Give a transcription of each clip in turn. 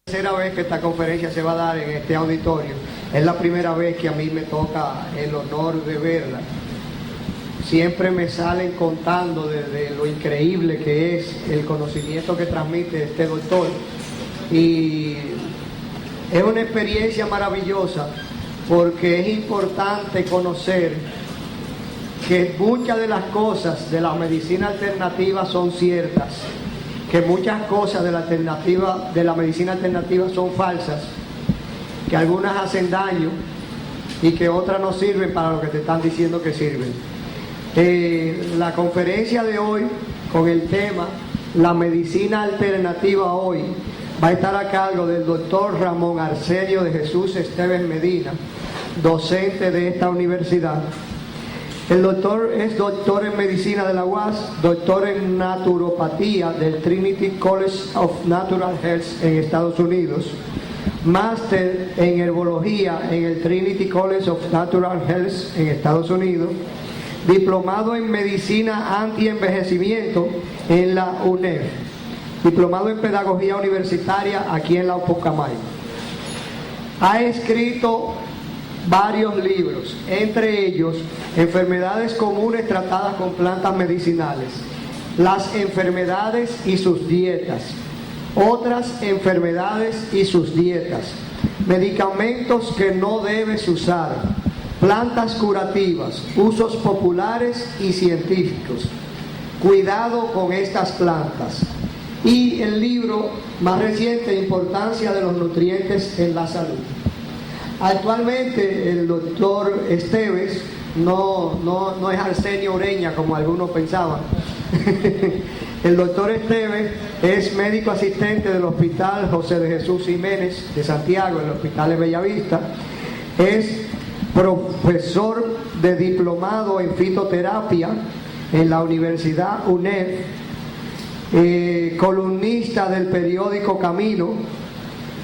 Tercera vez que esta conferencia se va a dar en este auditorio. Es la primera vez que a mí me toca el honor de verla. Siempre me salen contando de lo increíble que es el conocimiento que transmite este doctor, y es una experiencia maravillosa porque es importante conocer que muchas de las cosas de la medicina alternativa son ciertas, que muchas cosas de la medicina alternativa son falsas, que algunas hacen daño y que otras no sirven para lo que te están diciendo que sirven. La conferencia de hoy, con el tema La medicina alternativa hoy, va a estar a cargo del doctor Ramón Arsenio de Jesús Esteves Medina, docente de esta universidad. El doctor es doctor en medicina de la UAS, doctor en naturopatía del Trinity College of Natural Health en Estados Unidos, máster en herbología en el Trinity College of Natural Health en Estados Unidos, diplomado en medicina anti-envejecimiento en la UNED, diplomado en pedagogía universitaria aquí en la Upucamay. Ha escrito varios libros, entre ellos Enfermedades comunes tratadas con plantas medicinales, Las enfermedades y sus dietas, Otras enfermedades y sus dietas, Medicamentos que no debes usar, Plantas curativas, usos populares y científicos, Cuidado con estas plantas, y el libro más reciente, Importancia de los nutrientes en la salud. Actualmente el doctor Esteves no es Arsenio Ureña como algunos pensaban. El doctor Esteves es médico asistente del Hospital José de Jesús Jiménez de Santiago, el Hospital de Bellavista. Es profesor de diplomado en fitoterapia en la Universidad UNED, columnista del periódico Camino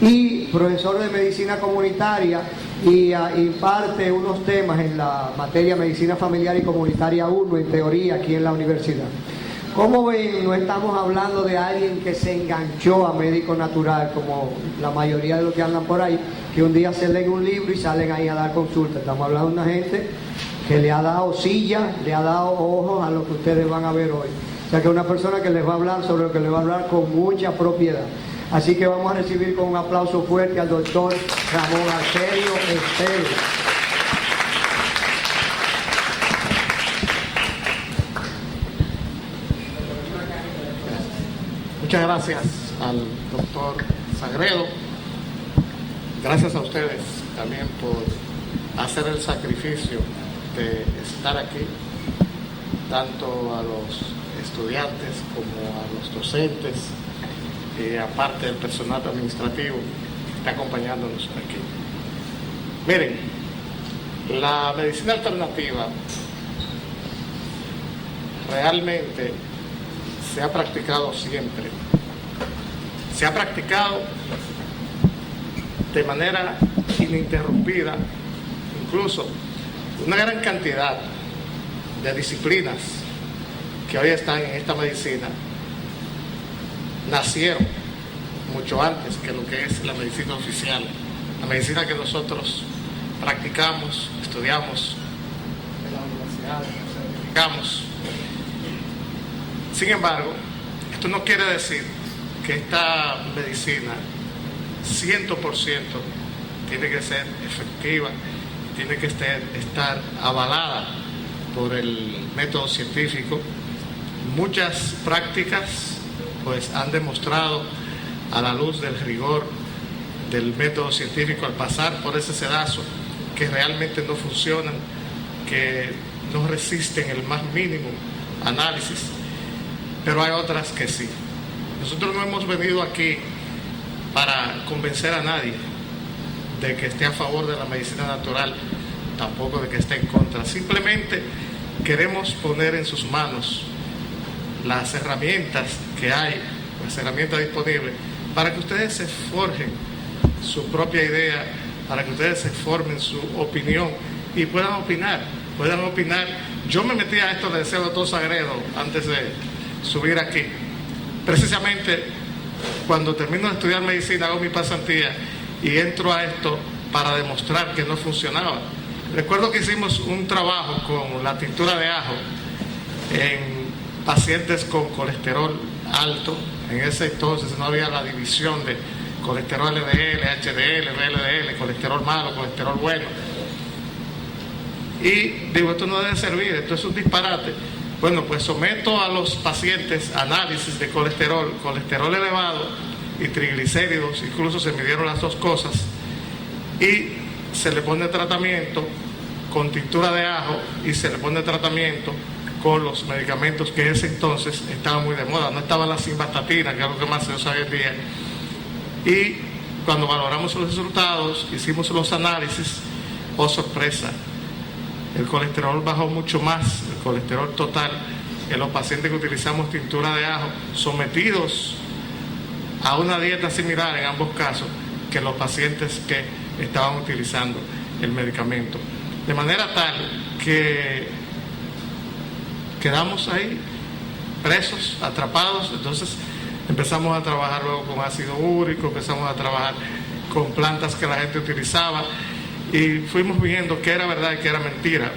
y profesor de medicina comunitaria, y imparte unos temas en la materia medicina familiar y comunitaria 1 en teoría aquí en la universidad. Como ven, no estamos hablando de alguien que se enganchó a médico natural como la mayoría de los que andan por ahí, que un día se leen un libro y salen ahí a dar consultas. Estamos hablando de una gente que le ha dado silla, le ha dado ojos a lo que ustedes van a ver hoy. O sea, que una persona que les va a hablar sobre lo que les va a hablar con mucha propiedad. Así que vamos a recibir con un aplauso fuerte al doctor Ramón Arsenio Esteves. Muchas gracias al doctor Sagredo. Gracias a ustedes también por hacer el sacrificio de estar aquí, tanto a los estudiantes como a los docentes, y aparte del personal administrativo que está acompañándonos aquí. Miren, la medicina alternativa realmente se ha practicado siempre. Se ha practicado de manera ininterrumpida, incluso una gran cantidad de disciplinas que hoy están en esta medicina nacieron mucho antes que lo que es la medicina oficial, la medicina que nosotros practicamos, estudiamos en la universidad, nos certificamos. Sin embargo, esto no quiere decir que esta medicina 100% tiene que ser efectiva, tiene que estar avalada por el método científico. Muchas prácticas pues han demostrado, a la luz del rigor del método científico, al pasar por ese sedazo, que realmente no funcionan, que no resisten el más mínimo análisis, pero hay otras que sí. Nosotros no hemos venido aquí para convencer a nadie de que esté a favor de la medicina natural, tampoco de que esté en contra. Simplemente queremos poner en sus manos las herramientas que hay, las herramientas disponibles, para que ustedes se forjen su propia idea, para que ustedes se formen su opinión y puedan opinar. Yo me metí a esto de ser doctor Sagredo antes de subir aquí, precisamente cuando termino de estudiar medicina, hago mi pasantía y entro a esto para demostrar que no funcionaba. Recuerdo que hicimos un trabajo con la tintura de ajo en pacientes con colesterol alto. En ese entonces no había la división de colesterol LDL, HDL, VLDL, colesterol malo, colesterol bueno. Y digo, esto no debe servir, esto es un disparate. Bueno, pues someto a los pacientes análisis de colesterol elevado y triglicéridos, incluso se midieron las dos cosas, y se le pone tratamiento con tintura de ajo y se le pone tratamiento con los medicamentos que en ese entonces estaban muy de moda. No estaban las simvastatina, que es lo que más se usa hoy en día. Y cuando valoramos los resultados, hicimos los análisis, oh sorpresa, el colesterol bajó mucho más, el colesterol total, en los pacientes que utilizamos tintura de ajo, sometidos a una dieta similar en ambos casos que los pacientes que estaban utilizando el medicamento. De manera tal que quedamos ahí presos, atrapados. Entonces empezamos a trabajar luego con ácido úrico, empezamos a trabajar con plantas que la gente utilizaba y fuimos viendo qué era verdad y qué era mentira.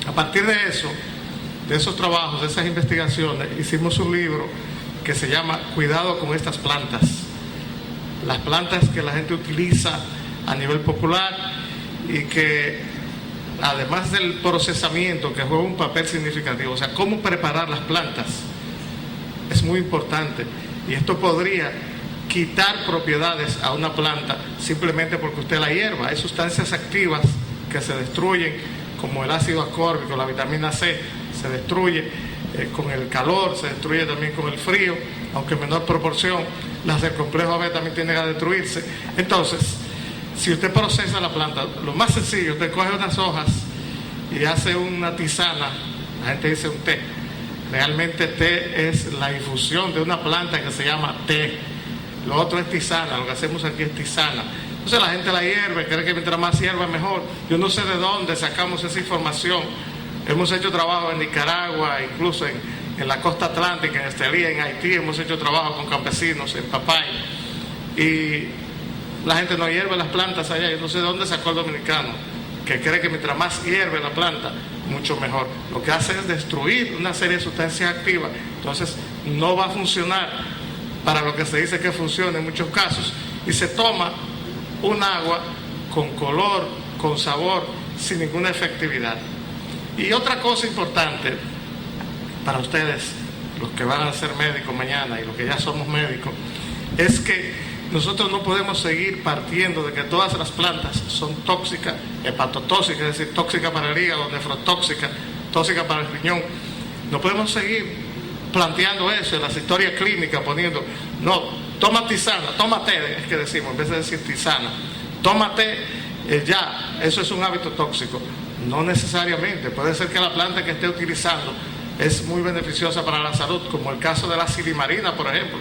A partir de eso, de esos trabajos, de esas investigaciones, hicimos un libro que se llama Cuidado con estas plantas. Las plantas que la gente utiliza a nivel popular y que además del procesamiento, que juega un papel significativo, o sea, cómo preparar las plantas es muy importante, y esto podría quitar propiedades a una planta simplemente porque usted la hierva. Hay sustancias activas que se destruyen, como el ácido ascórbico, la vitamina C, se destruye con el calor, se destruye también con el frío, aunque en menor proporción. Las del complejo B también tienden a destruirse. Entonces, si usted procesa la planta, lo más sencillo, usted coge unas hojas y hace una tisana, la gente dice un té. Realmente té es la infusión de una planta que se llama té. Lo otro es tisana, lo que hacemos aquí es tisana. Entonces la gente la hierve, cree que mientras más hierva mejor. Yo no sé de dónde sacamos esa información. Hemos hecho trabajo en Nicaragua, incluso en la costa atlántica, en Estelí, en Haití, hemos hecho trabajo con campesinos en Papay. Y la gente no hierve las plantas allá. Yo no sé de dónde sacó el dominicano, que cree que mientras más hierve la planta, mucho mejor. Lo que hace es destruir una serie de sustancias activas. Entonces no va a funcionar para lo que se dice que funciona en muchos casos. Y se toma un agua con color, con sabor, sin ninguna efectividad. Y otra cosa importante para ustedes, los que van a ser médicos mañana y los que ya somos médicos, es que nosotros no podemos seguir partiendo de que todas las plantas son tóxicas, hepatotóxicas, es decir, tóxicas para el hígado, nefrotóxicas, tóxicas para el riñón. No podemos seguir planteando eso en las historias clínicas, poniendo, no, toma tisana, toma té, es que decimos, en vez de decir tisana, toma té, ya, eso es un hábito tóxico. No necesariamente, puede ser que la planta que esté utilizando es muy beneficiosa para la salud, como el caso de la silimarina, por ejemplo.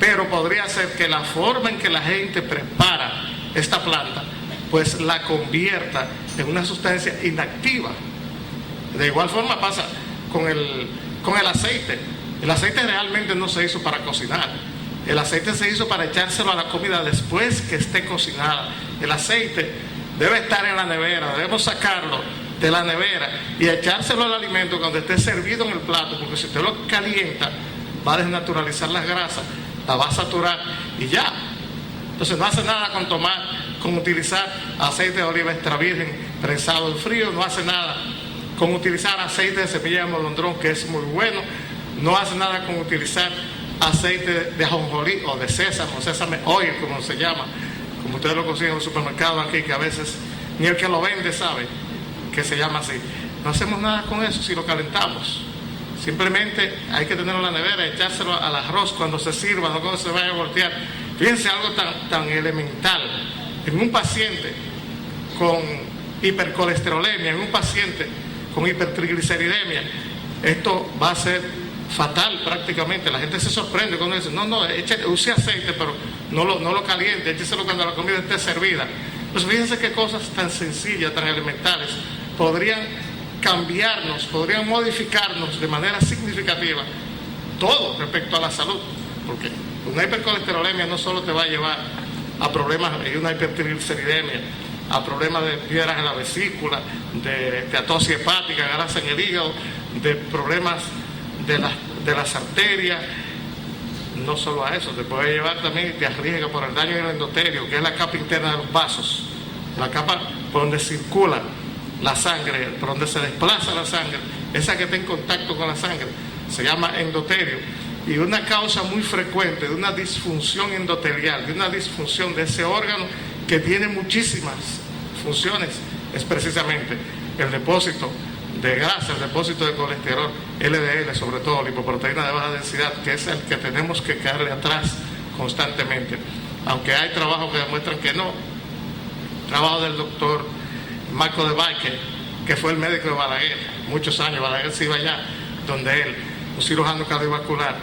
Pero podría ser que la forma en que la gente prepara esta planta, pues la convierta en una sustancia inactiva. De igual forma pasa con el aceite. El aceite realmente no se hizo para cocinar. El aceite se hizo para echárselo a la comida después que esté cocinada. El aceite debe estar en la nevera, debemos sacarlo de la nevera y echárselo al alimento cuando esté servido en el plato, porque si usted lo calienta, va a desnaturalizar las grasas, la va a saturar y ya. Entonces no hace nada con utilizar aceite de oliva extra virgen prensado en frío, no hace nada con utilizar aceite de semilla de molondrón, que es muy bueno, no hace nada con utilizar aceite de ajonjolí o de sésame oil, como se llama, como ustedes lo consiguen en el supermercado aquí, que a veces ni el que lo vende sabe que se llama así. No hacemos nada con eso si lo calentamos. Simplemente hay que tenerlo en la nevera, echárselo al arroz cuando se sirva, no cuando se vaya a voltear. Fíjense algo tan elemental. En un paciente con hipercolesterolemia, en un paciente con hipertrigliceridemia, esto va a ser fatal prácticamente. La gente se sorprende cuando dice, use aceite, pero no lo caliente, écheselo cuando la comida esté servida. Pues fíjense qué cosas tan sencillas, tan elementales, podrían cambiarnos, podrían modificarnos de manera significativa todo respecto a la salud, porque Una hipercolesterolemia no solo te va a llevar a problemas de una hipertrigliceridemia, a problemas de piedras en la vesícula, de esteatosis hepática, grasa en el hígado, de problemas de las arterias. No solo a eso, te puede llevar también y te arriesga por el daño en el endotelio, que es la capa interna de los vasos, la capa por donde circula la sangre, por donde se desplaza la sangre, esa que está en contacto con la sangre, se llama endotelio. Y una causa muy frecuente de una disfunción endotelial, de una disfunción de ese órgano que tiene muchísimas funciones, es precisamente el depósito de grasa, el depósito de colesterol, LDL, sobre todo lipoproteína de baja densidad, que es el que tenemos que caerle atrás constantemente. Aunque hay trabajos que demuestran que no. Trabajo del doctor Marco de Baike, que fue el médico de Balaguer, muchos años. Balaguer se iba allá, donde él, un cirujano cardiovascular,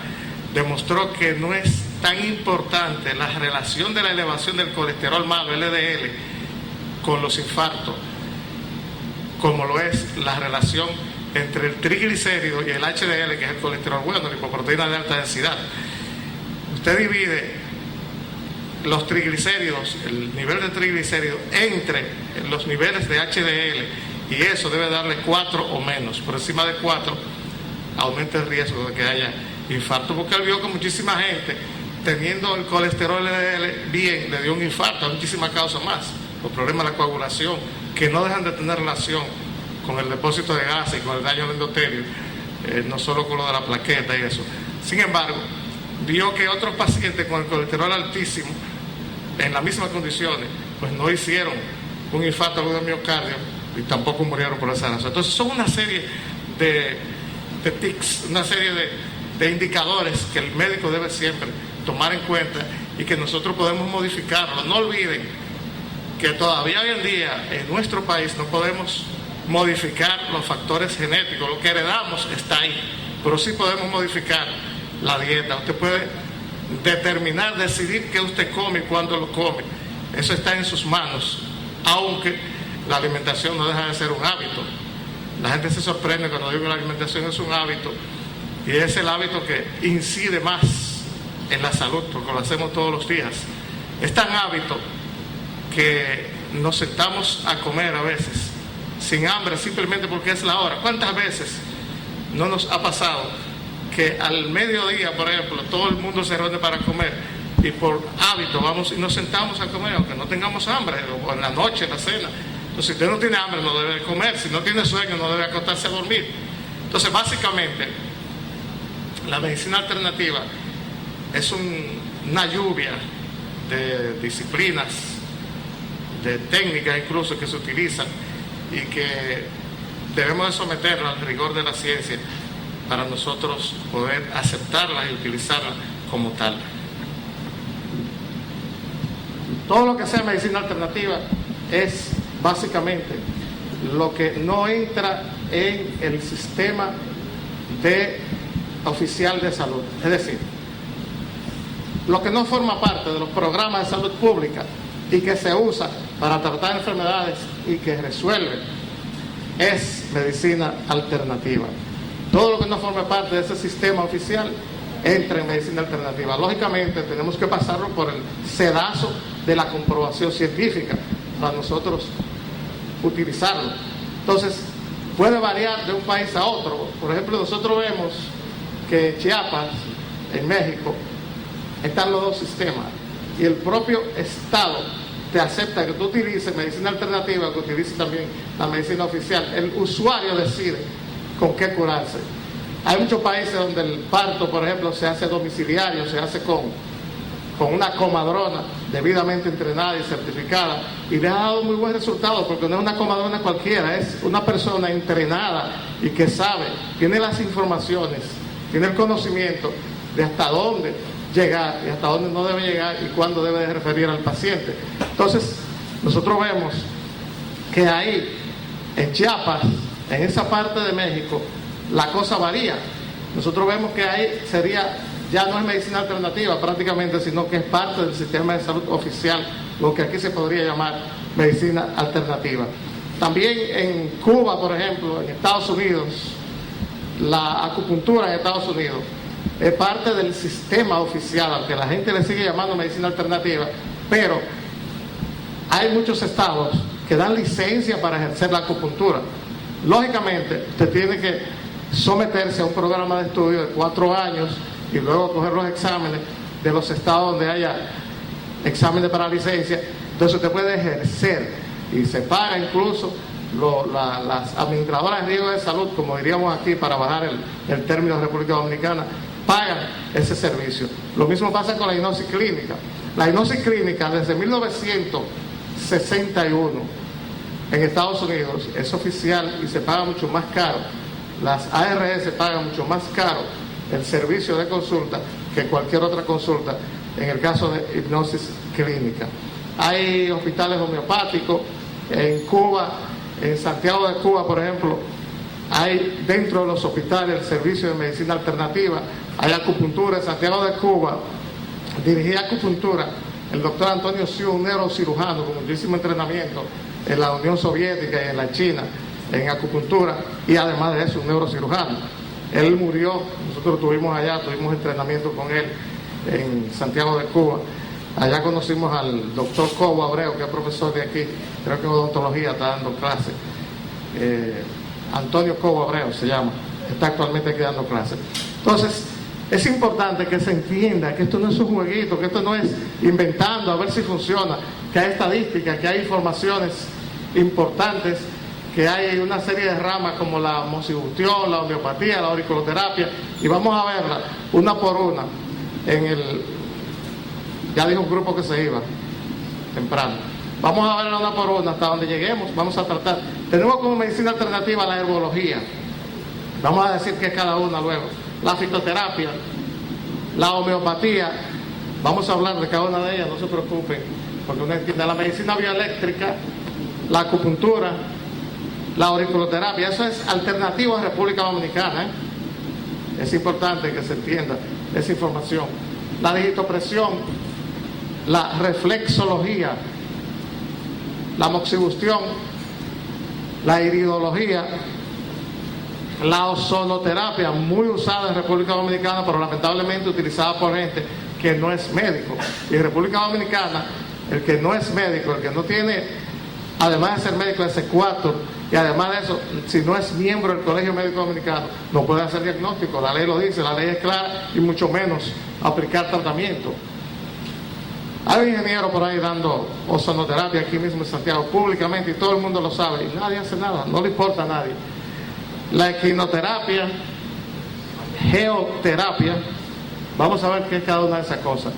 demostró que no es tan importante la relación de la elevación del colesterol malo, LDL, con los infartos, como lo es la relación entre el triglicérido y el HDL, que es el colesterol bueno, la lipoproteína de alta densidad. Usted divide los triglicéridos, el nivel de triglicéridos, entre los niveles de HDL, y eso debe darle 4 o menos. Por encima de 4 aumenta el riesgo de que haya infarto, porque él vio que muchísima gente, teniendo el colesterol LDL bien, le dio un infarto. Hay muchísimas causas más, los problemas de la coagulación, que no dejan de tener relación con el depósito de grasa y con el daño al endotelio, no solo con lo de la plaqueta y eso. Sin embargo, vio que otros pacientes con el colesterol altísimo, en las mismas condiciones, pues no hicieron un infarto agudo de miocardio y tampoco murieron por esa razón. Entonces son una serie de tics, una serie de indicadores que el médico debe siempre tomar en cuenta y que nosotros podemos modificarlo. No olviden que todavía hoy en día en nuestro país no podemos modificar los factores genéticos, lo que heredamos está ahí, pero sí podemos modificar la dieta. Usted puede determinar, decidir qué usted come y cuándo lo come. Eso está en sus manos, aunque la alimentación no deja de ser un hábito. La gente se sorprende cuando digo que la alimentación es un hábito, y es el hábito que incide más en la salud, porque lo hacemos todos los días. Es tan hábito que nos sentamos a comer a veces sin hambre, simplemente porque es la hora. ¿Cuántas veces no nos ha pasado que al mediodía, por ejemplo, todo el mundo se reúne para comer y por hábito vamos y nos sentamos a comer, aunque no tengamos hambre, o en la noche, en la cena? Entonces, si usted no tiene hambre, no debe comer. Si no tiene sueño, no debe acostarse a dormir. Entonces, básicamente, la medicina alternativa es una lluvia de disciplinas, de técnicas incluso que se utilizan y que debemos de someterla al rigor de la ciencia para nosotros poder aceptarla y utilizarla como tal. Todo lo que sea medicina alternativa es básicamente lo que no entra en el sistema oficial de salud, es decir, lo que no forma parte de los programas de salud pública y que se usa para tratar enfermedades y que resuelve, es medicina alternativa. Todo lo que no forma parte de ese sistema oficial entra en medicina alternativa. Lógicamente tenemos que pasarlo por el sedazo de la comprobación científica para nosotros utilizarlo. Entonces puede variar de un país a otro. Por ejemplo, nosotros vemos que en Chiapas, en México, están los dos sistemas, y el propio Estado te acepta que tú utilices medicina alternativa, que utilices también la medicina oficial. El usuario decide con qué curarse. Hay muchos países donde el parto, por ejemplo, se hace domiciliario, se hace con una comadrona debidamente entrenada y certificada, y le ha dado muy buen resultado, porque no es una comadrona cualquiera, es una persona entrenada y que sabe, tiene las informaciones, tiene el conocimiento de hasta dónde llegar y hasta dónde no debe llegar y cuándo debe de referir al paciente. Entonces, nosotros vemos que ahí, en Chiapas, en esa parte de México, la cosa varía. Nosotros vemos que ahí ya no es medicina alternativa prácticamente, sino que es parte del sistema de salud oficial, lo que aquí se podría llamar medicina alternativa. También en Cuba, por ejemplo, en Estados Unidos, la acupuntura en Estados Unidos es parte del sistema oficial, aunque la gente le sigue llamando medicina alternativa, pero hay muchos estados que dan licencia para ejercer la acupuntura. Lógicamente, usted tiene que someterse a un programa de estudio de 4 años y luego coger los exámenes de los estados donde haya exámenes para licencia. Entonces usted puede ejercer y se paga incluso las administradoras de riesgo de salud, como diríamos aquí para bajar el término de República Dominicana, pagan ese servicio. Lo mismo pasa con la hipnosis clínica. La hipnosis clínica desde 1961 en Estados Unidos es oficial y se paga mucho más caro. Las ARS pagan mucho más caro el servicio de consulta que cualquier otra consulta en el caso de hipnosis clínica. Hay hospitales homeopáticos en Cuba, en Santiago de Cuba, por ejemplo, hay dentro de los hospitales el servicio de medicina alternativa, hay acupuntura. En Santiago de Cuba dirigía acupuntura el doctor Antonio Siu, un neurocirujano con muchísimo entrenamiento en la Unión Soviética y en la China en acupuntura, y además de eso un neurocirujano. Él murió, nosotros tuvimos entrenamiento con él en Santiago de Cuba. Allá conocimos al doctor Cobo Abreu, que es profesor de aquí, creo que en odontología está dando clases. Antonio Cobo Abreu se llama, está actualmente aquí dando clases. Entonces, es importante que se entienda que esto no es un jueguito, que esto no es inventando a ver si funciona, que hay estadísticas, que hay informaciones importantes, que hay una serie de ramas como la moxibustión, la homeopatía, la auriculoterapia, y vamos a verla una por una ya dijo un grupo que se iba temprano. Vamos a verla una por una hasta donde lleguemos. Vamos a tratar. Tenemos como medicina alternativa la herbología. Vamos a decir que es cada una luego. La fitoterapia, la homeopatía. Vamos a hablar de cada una de ellas, no se preocupen, porque uno entiende. La medicina bioeléctrica, la acupuntura, la auriculoterapia. Eso es alternativo a República Dominicana, ¿eh? Es importante que se entienda esa información. La digitopresión, la reflexología, la moxibustión, la iridología, la ozonoterapia, muy usada en República Dominicana, pero lamentablemente utilizada por gente que no es médico. Y en República Dominicana, el que no es médico, el que no tiene, además de ser médico, ese cuatro, y además de eso, si no es miembro del Colegio Médico Dominicano, no puede hacer diagnóstico. La ley lo dice, la ley es clara, y mucho menos aplicar tratamiento. Hay un ingeniero por ahí dando ozonoterapia aquí mismo en Santiago públicamente, y todo el mundo lo sabe, y nadie hace nada, no le importa a nadie. La equinoterapia, geoterapia, vamos a ver qué es cada una de esas cosas.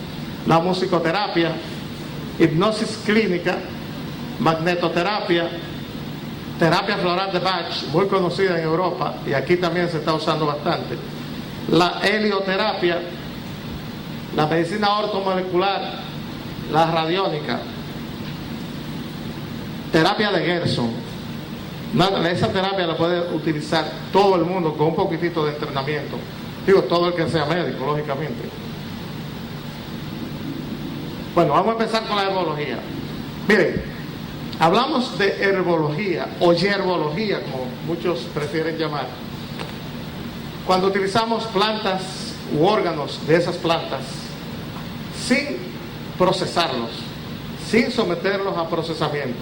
La musicoterapia, hipnosis clínica, magnetoterapia, terapia floral de Bach, muy conocida en Europa y aquí también se está usando bastante. La helioterapia, la medicina ortomolecular, la radiónica, terapia de Gerson. Esa terapia la puede utilizar todo el mundo con un poquitito de entrenamiento. Digo, todo el que sea médico, lógicamente. Bueno, vamos a empezar con la herbología. Miren, hablamos de herbología o yerbología, como muchos prefieren llamar, cuando utilizamos plantas u órganos de esas plantas sin procesarlos, sin someterlos a procesamiento,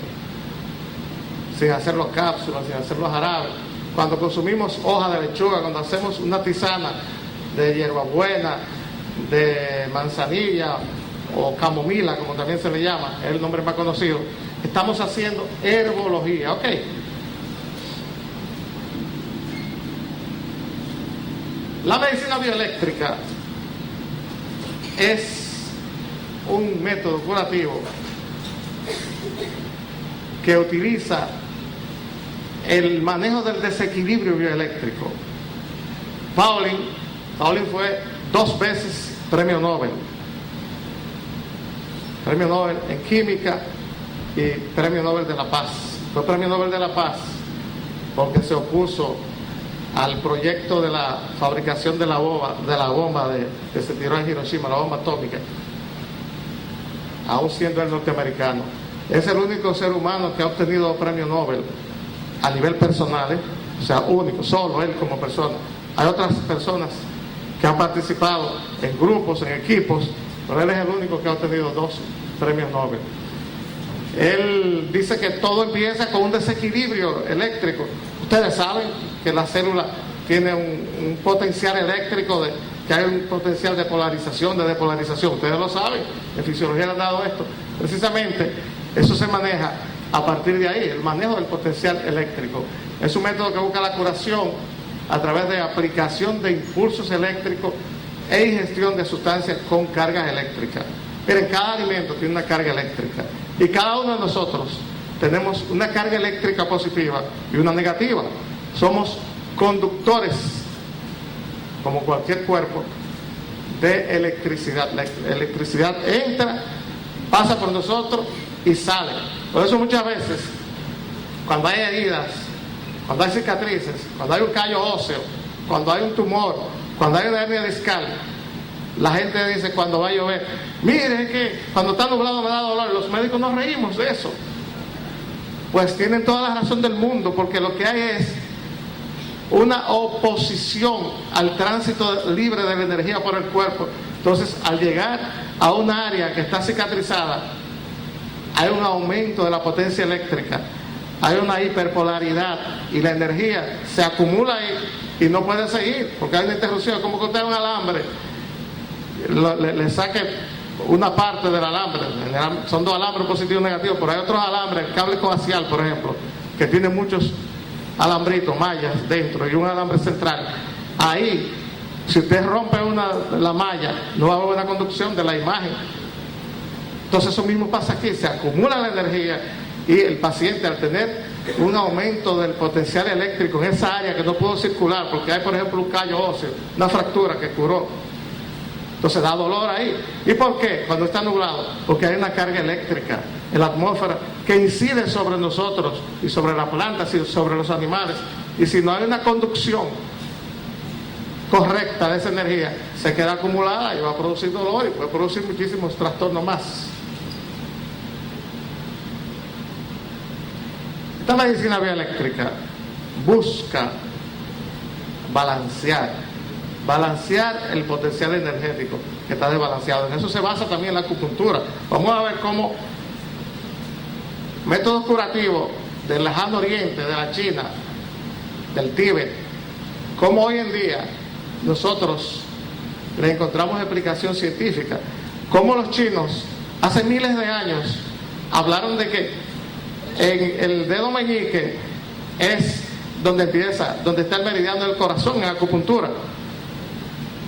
sin hacerlos cápsulas, sin hacerlos jarabes. Cuando consumimos hoja de lechuga, cuando hacemos una tisana de hierbabuena, de manzanilla o camomila, como también se le llama, es el nombre más conocido, estamos haciendo herbología, ¿ok? La medicina bioeléctrica es un método curativo que utiliza el manejo del desequilibrio bioeléctrico. Pauling fue 2 veces premio Nobel en química y premio Nobel de la Paz. Fue premio Nobel de la Paz porque se opuso al proyecto de la fabricación de la bomba que se tiró en Hiroshima, la bomba atómica, aún siendo el norteamericano. Es el único ser humano que ha obtenido premio Nobel a nivel personal, o sea, único, solo él como persona. Hay otras personas que ha participado en grupos, en equipos, pero él es el único que ha obtenido 2 premios Nobel. Él dice que todo empieza con un desequilibrio eléctrico. Ustedes saben que la célula tiene un potencial eléctrico, que hay un potencial de polarización, de depolarización. Ustedes lo saben, en fisiología le han dado esto. Precisamente eso se maneja a partir de ahí, el manejo del potencial eléctrico. Es un método que busca la curación a través de aplicación de impulsos eléctricos e ingestión de sustancias con cargas eléctricas. Miren, cada alimento tiene una carga eléctrica y cada uno de nosotros tenemos una carga eléctrica positiva y una negativa. Somos conductores, como cualquier cuerpo, de electricidad. La electricidad entra, pasa por nosotros y sale. Por eso muchas veces, cuando hay heridas, cuando hay cicatrices, cuando hay un callo óseo, cuando hay un tumor, cuando hay una hernia discal, la gente dice cuando va a llover, mire que cuando está nublado me da dolor. Los médicos nos reímos de eso. Pues tienen toda la razón del mundo, porque lo que hay es una oposición al tránsito libre de la energía por el cuerpo. Entonces, al llegar a un área que está cicatrizada, hay un aumento de la potencia eléctrica, hay una hiperpolaridad y la energía se acumula ahí y no puede seguir porque hay una interrupción. Como que usted un alambre le saque una parte del alambre. Son 2 alambres positivos y negativos, pero hay otros alambres, el cable coaxial, por ejemplo, que tiene muchos alambritos, mallas dentro y un alambre central. Ahí, si usted rompe la malla, no va a haber una conducción de la imagen. Entonces eso mismo pasa aquí, se acumula la energía y el paciente, al tener un aumento del potencial eléctrico en esa área que no pudo circular porque hay, por ejemplo, un callo óseo, una fractura que curó, entonces da dolor ahí. ¿Y por qué? Cuando está nublado, porque hay una carga eléctrica en la atmósfera que incide sobre nosotros y sobre las plantas y sobre los animales, y si no hay una conducción correcta de esa energía, se queda acumulada y va a producir dolor y puede producir muchísimos trastornos más. Esta medicina bioeléctrica busca balancear el potencial energético que está desbalanceado. En eso se basa también la acupuntura. Vamos a ver cómo métodos curativos del lejano oriente, de la China, del Tíbet, cómo hoy en día nosotros le encontramos explicación científica. Cómo los chinos hace miles de años hablaron de que en el dedo meñique es donde está el meridiano del corazón en acupuntura.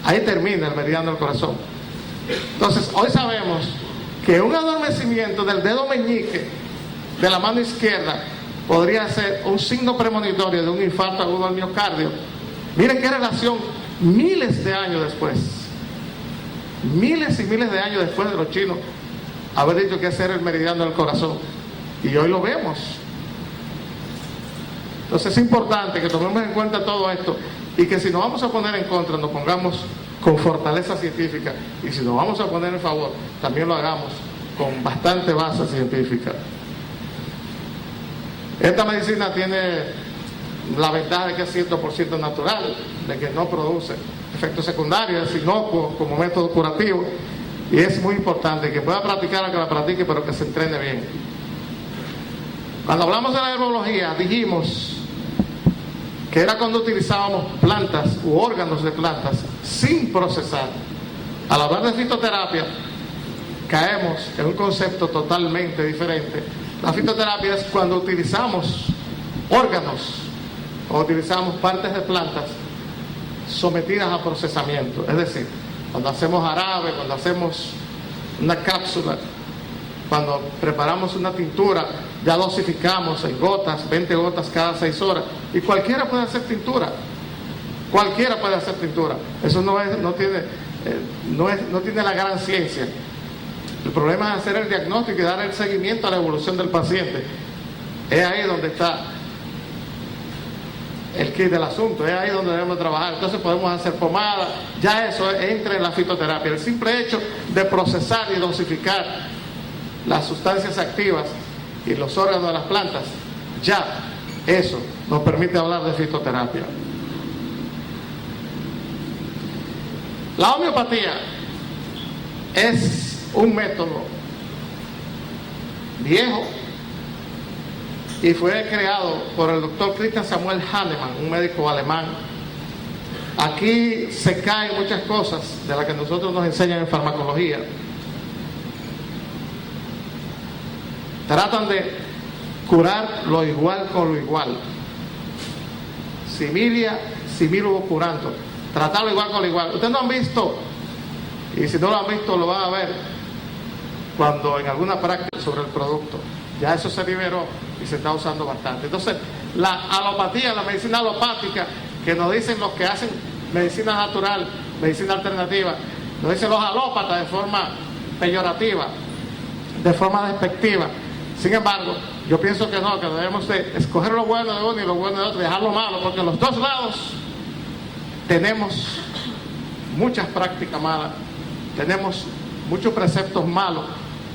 Ahí termina el meridiano del corazón. Entonces, hoy sabemos que un adormecimiento del dedo meñique de la mano izquierda podría ser un signo premonitorio de un infarto agudo al miocardio. Miren qué relación, miles de años después, miles y miles de años después de los chinos haber dicho que ese era el meridiano del corazón. Y hoy lo vemos. Entonces es importante que tomemos en cuenta todo esto y que si nos vamos a poner en contra, nos pongamos con fortaleza científica, y si nos vamos a poner en favor, también lo hagamos con bastante base científica. Esta medicina tiene la ventaja de que es 100% natural, de que no produce efectos secundarios, es inocuo como método curativo, y es muy importante que pueda practicar, que la practique, pero que se entrene bien. Cuando hablamos de la herbología, dijimos que era cuando utilizábamos plantas u órganos de plantas sin procesar. Al hablar de fitoterapia, caemos en un concepto totalmente diferente. La fitoterapia es cuando utilizamos órganos o utilizamos partes de plantas sometidas a procesamiento. Es decir, cuando hacemos jarabe, cuando hacemos una cápsula, cuando preparamos una tintura, ya dosificamos en gotas, 20 gotas cada 6 horas, y cualquiera puede hacer tintura. Cualquiera puede hacer tintura. Eso no tiene la gran ciencia. El problema es hacer el diagnóstico y dar el seguimiento a la evolución del paciente. Es ahí donde está el kit del asunto, es ahí donde debemos trabajar. Entonces podemos hacer pomada, ya eso entra en la fitoterapia. El simple hecho de procesar y dosificar las sustancias activas y los órganos de las plantas, ya eso nos permite hablar de fitoterapia. La homeopatía es un método viejo y fue creado por el doctor Christian Samuel Hahnemann, un médico alemán. Aquí se caen muchas cosas de las que nosotros nos enseñan en farmacología. Tratan de curar lo igual con lo igual. Similia, similuo curando. Tratarlo igual con lo igual. Ustedes no han visto, y si no lo han visto lo van a ver cuando en alguna práctica sobre el producto. Ya eso se liberó y se está usando bastante. Entonces, la alopatía, la medicina alopática, que nos dicen los que hacen medicina natural, medicina alternativa, nos dicen los alópatas de forma peyorativa, de forma despectiva. Sin embargo, yo pienso que no, que debemos de escoger lo bueno de uno y lo bueno de otro y dejar lo malo, porque en los dos lados tenemos muchas prácticas malas, tenemos muchos preceptos malos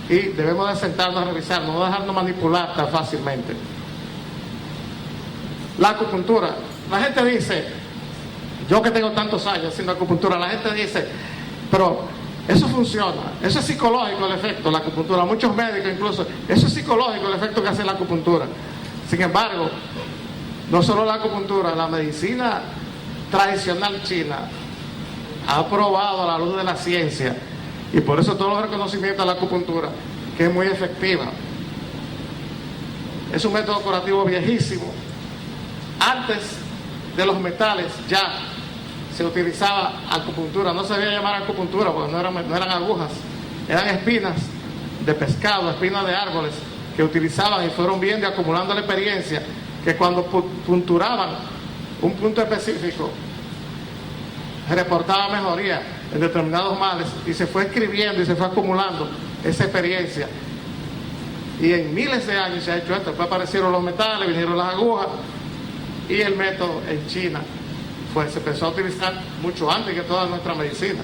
y debemos de sentarnos a revisar, no dejarnos manipular tan fácilmente. La acupuntura, la gente dice, yo que tengo tantos años haciendo acupuntura, la gente dice, pero eso funciona, eso es psicológico el efecto, la acupuntura, muchos médicos incluso, eso es psicológico el efecto que hace la acupuntura. Sin embargo, no solo la acupuntura, la medicina tradicional china ha probado a la luz de la ciencia, y por eso todos los reconocimientos a la acupuntura, que es muy efectiva. Es un método curativo viejísimo. Antes de los metales ya se utilizaba acupuntura, no se debía llamar acupuntura porque no eran agujas, eran espinas de pescado, espinas de árboles que utilizaban y fueron viendo y acumulando la experiencia que cuando punturaban un punto específico reportaba mejoría en determinados males, y se fue escribiendo y se fue acumulando esa experiencia, y en miles de años se ha hecho esto. Después aparecieron los metales, vinieron las agujas, y el método en China se empezó a utilizar mucho antes que toda nuestra medicina.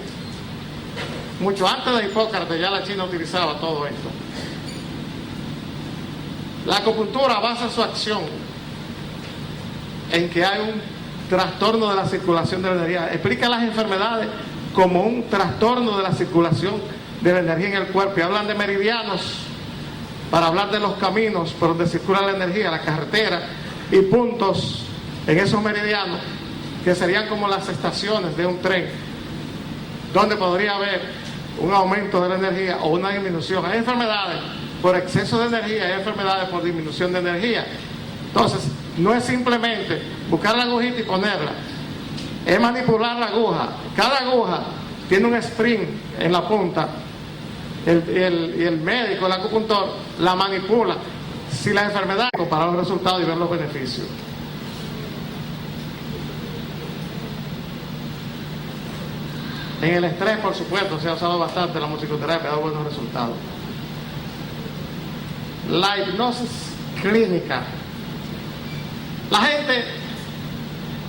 Mucho antes de Hipócrates ya la China utilizaba todo esto. La acupuntura basa su acción en que hay un trastorno de la circulación de la energía. Explica las enfermedades como un trastorno de la circulación de la energía en el cuerpo, y hablan de meridianos para hablar de los caminos por donde circula la energía, la carretera, y puntos en esos meridianos que serían como las estaciones de un tren, donde podría haber un aumento de la energía o una disminución. Hay enfermedades por exceso de energía, hay enfermedades por disminución de energía. Entonces, no es simplemente buscar la agujita y ponerla, es manipular la aguja. Cada aguja tiene un spring en la punta, y el médico, el acupuntor, la manipula. Si la enfermedad, comparar los resultados y ver los beneficios. En el estrés, por supuesto, se ha usado bastante la musicoterapia, ha dado buenos resultados. La hipnosis clínica. La gente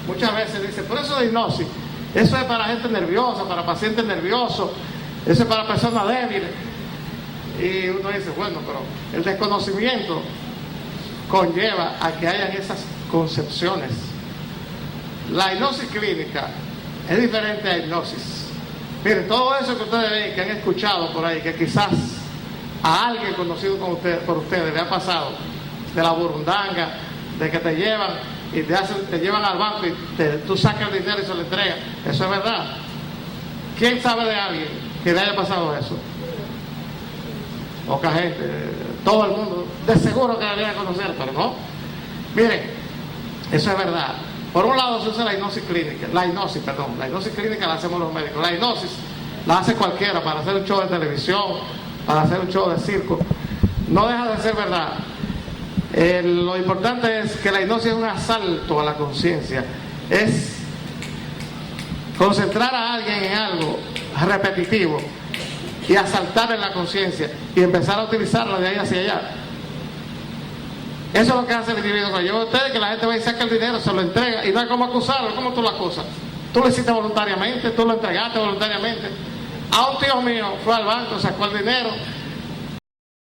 muchas veces dice, por eso de hipnosis, eso es para gente nerviosa, para pacientes nerviosos, eso es para personas débiles. Y uno dice, bueno, pero el desconocimiento conlleva a que hayan esas concepciones. La hipnosis clínica es diferente a hipnosis. Miren, todo eso que ustedes ven, que han escuchado por ahí, que quizás a alguien conocido por ustedes le ha pasado, de la burundanga, de que te llevan y te llevan al banco y tú sacas el dinero y se lo entregas, eso es verdad. ¿Quién sabe de alguien que le haya pasado eso? Poca gente, todo el mundo, de seguro que debería conocer, pero no. Miren, eso es verdad. Por un lado se usa la hipnosis clínica, la hipnosis clínica la hacemos los médicos, la hipnosis la hace cualquiera para hacer un show de televisión, para hacer un show de circo. No deja de ser verdad. Lo importante es que la hipnosis es un asalto a la conciencia, es concentrar a alguien en algo repetitivo y asaltarle la conciencia y empezar a utilizarla de ahí hacia allá. Eso es lo que hace el individuo. Cuando yo veo a ustedes que la gente va y saca el dinero, se lo entrega y no hay cómo acusarlo. ¿Cómo tú lo acusas? Tú lo hiciste voluntariamente, tú lo entregaste voluntariamente. A un tío mío fue al banco, sacó el dinero